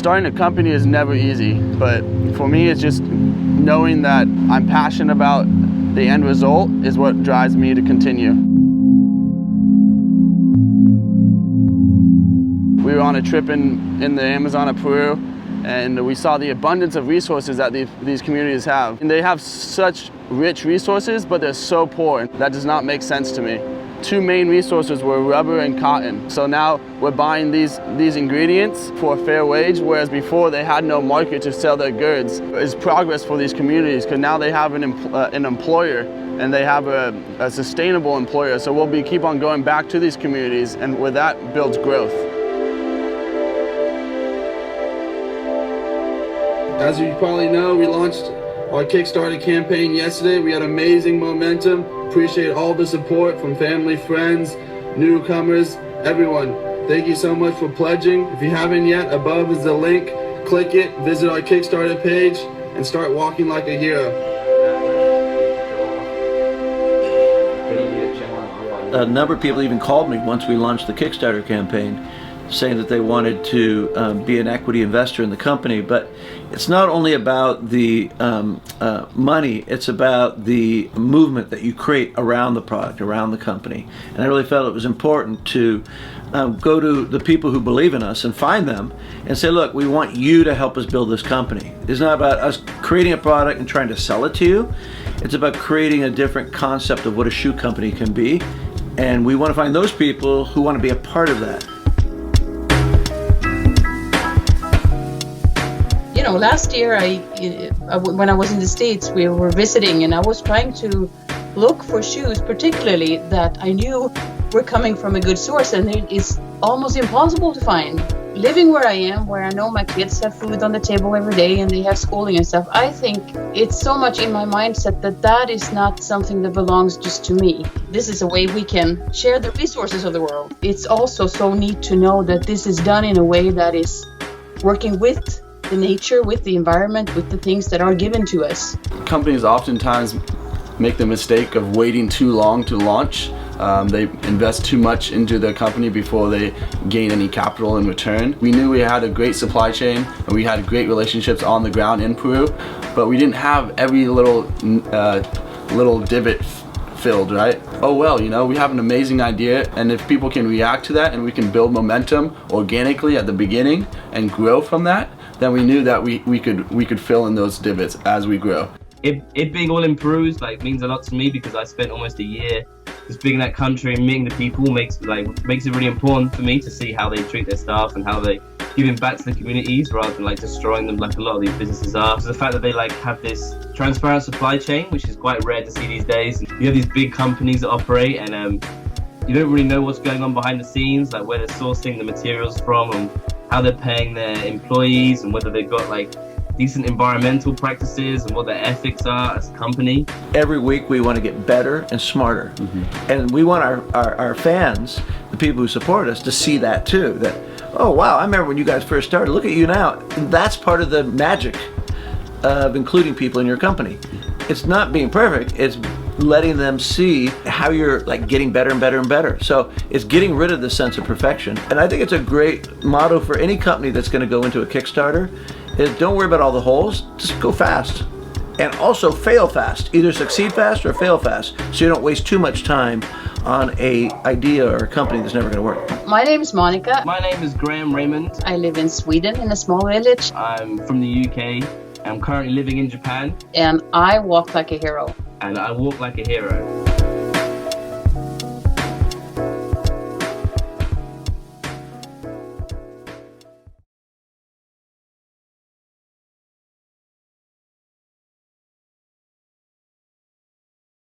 Starting a company is never easy, but for me it's just knowing that I'm passionate about the end result is what drives me to continue. We were on a trip in the Amazon of Peru, and we saw the abundance of resources that these communities have. And they have such rich resources, but they're so poor. That does not make sense to me. Two main resources were rubber and cotton. So now we're buying these ingredients for a fair wage, whereas before they had no market to sell their goods. It's progress for these communities because now they have an employer, and they have a sustainable employer. So we'll keep on going back to these communities, and where that builds growth. As you probably know, we launched our Kickstarter campaign yesterday. We had amazing momentum. Appreciate all the support from family, friends, newcomers, everyone. Thank you so much for pledging. If you haven't yet, above is the link. Click it, visit our Kickstarter page, and start walking like a hero. A number of people even called me once we launched the Kickstarter campaign, saying that they wanted to be an equity investor in the company. But it's not only about the money, it's about the movement that you create around the product, around the company. And I really felt it was important to go to the people who believe in us and find them and say, look, we want you to help us build this company. It's not about us creating a product and trying to sell it to you. It's about creating a different concept of what a shoe company can be. And we want to find those people who want to be a part of that. You know, last year when I was in the States, we were visiting, and I was trying to look for shoes, particularly that I knew were coming from a good source, and it is almost impossible to find. Living where I am, where I know my kids have food on the table every day and they have schooling and stuff, I think it's so much in my mindset that is not something that belongs just to me. This is a way we can share the resources of the world. It's also so neat to know that this is done in a way that is working with the nature, with the environment, with the things that are given to us. Companies oftentimes make the mistake of waiting too long to launch. They invest too much into their company before they gain any capital in return. We knew we had a great supply chain and we had great relationships on the ground in Peru, but we didn't have every little divot filled, right? Oh well, you know, we have an amazing idea, and if people can react to that and we can build momentum organically at the beginning and grow from that, then we knew that we could fill in those divots as we grow. It being all in Peru means a lot to me, because I spent almost a year just being in that country and meeting the people makes it really important for me to see how they treat their staff and how they giving back to the communities rather than destroying them like a lot of these businesses are. So the fact that they have this transparent supply chain, which is quite rare to see these days. You have these big companies that operate, and you don't really know what's going on behind the scenes, like where they're sourcing the materials from and how they're paying their employees, and whether they've got decent environmental practices and what their ethics are as a company. Every week we want to get better and smarter. And we want our fans, the people who support us, to see that too, that, oh wow, I remember when you guys first started, look at you now. And that's part of the magic of including people in your company. It's not being perfect, it's letting them see how you're getting better and better and better. So it's getting rid of the sense of perfection. And I think it's a great motto for any company that's going to go into a Kickstarter, is don't worry about all the holes, just go fast. And also fail fast, either succeed fast or fail fast, so you don't waste too much time on a idea or a company that's never going to work. My name is Monica. My name is Graham Raymond. I live in Sweden in a small village. I'm from the UK. I'm currently living in Japan. And I walk like a hero. And I walk like a hero.